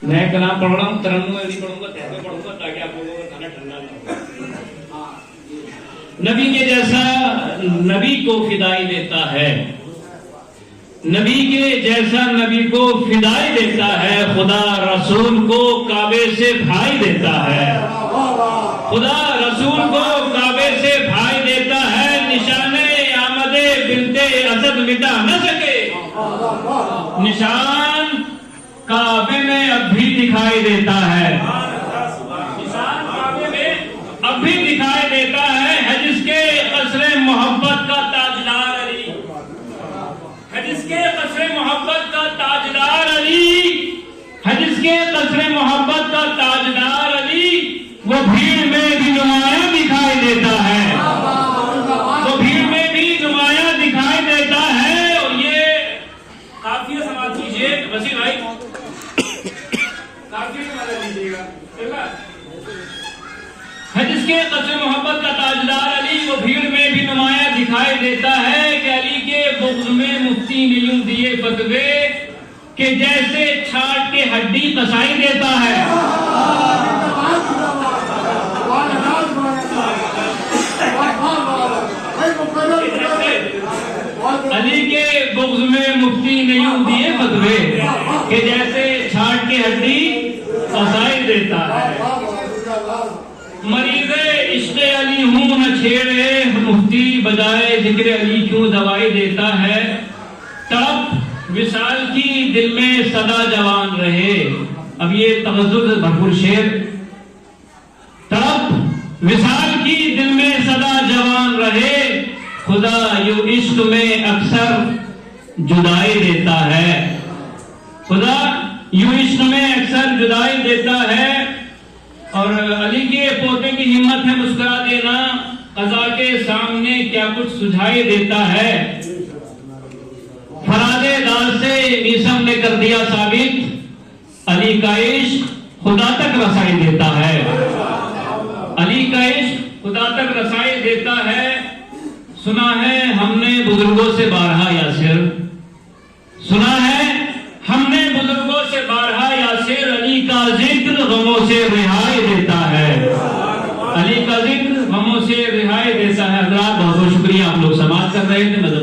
میں کلام پڑھ رہا ہوں، ترنم میں نہیں پڑھوں گا، تہذیب پڑھوں گا تاکہ آپ لوگوں کا کھانا ٹھنڈا نہ ہو۔ نبی کے جیسا نبی کو فدائی دیتا ہے، نبی کے جیسا نبی کو فدائی دیتا ہے، خدا رسول کو کعبے سے بھائی دیتا ہے، خدا رسول کو کعبے سے بھائی دیتا ہے، نشانے آمد بنت اسد مٹا نہ سکے، نشان کعبے میں اب بھی دکھائی دیتا ہے، نشان کعبے میں اب بھی دکھائی دیتا ہے جس کے قصر محبت کا تاجدار علی، ہے جس کے قصر محبت کا تاجدار علی، ہے جس کے قصر محبت کا تاجدار علی، وہ بھیڑ میں بھی نمایاں دکھائی دیتا ہے، وہ بھیڑ میں بھی نمایاں دکھائی دیتا ہے۔ اور یہ قافیہ سماعت کیجئے وسیع بھائی، قافیہ سماعت کیجئے گا، ہے جس کے قصر محبت کا تاجدار علی، وہ بھیڑ میں بھی نمایاں دکھائی دیتا ہے کہ علی کے بغض میں مفتی نے یوں دیے فتوے کہ جیسے چھاٹ کے ہڈی کسائی دیتا ہے، علی کے بغض میں مفتی نے یوں دیے فتوے کہ جیسے چھاٹ کے ہڈی کسائی دیتا ہے۔ مریض عشق علی ہوں نہ چھیڑے، مفتی بجائے ذکر علی کیوں دوائی دیتا ہے، تڑپ وصال کی دل میں صدا جوان رہے۔ اب یہ تغزل بھرپور شعر، تڑپ وصال کی دل میں صدا جوان رہے، خدا یوں عشق میں اکثر جدائی دیتا ہے، خدا یوں عشق میں اکثر جدائی دیتا ہے۔ اور علی کے پوتے کی ہمت ہے مسکرا دینا، قضا کے سامنے کیا کچھ سجھائی دیتا ہے، فرادِ دار سے عیسیٰ نے کر دیا ثابت، علی کا عشق خدا تک رسائی دیتا ہے، علی کا عشق خدا تک رسائی دیتا ہے۔ سنا ہے ہم نے بزرگوں سے بارہا یاسر، سنا ہے ہم نے بزرگوں سے بارہا یاسر، علی کا ذکر غموں سے رہائی دیتا ہے، علی کا ذکر غموں سے رہائی دیتا ہے۔ حضرات بہت بہت شکریہ، آپ لوگ سماعت کر رہے تھے۔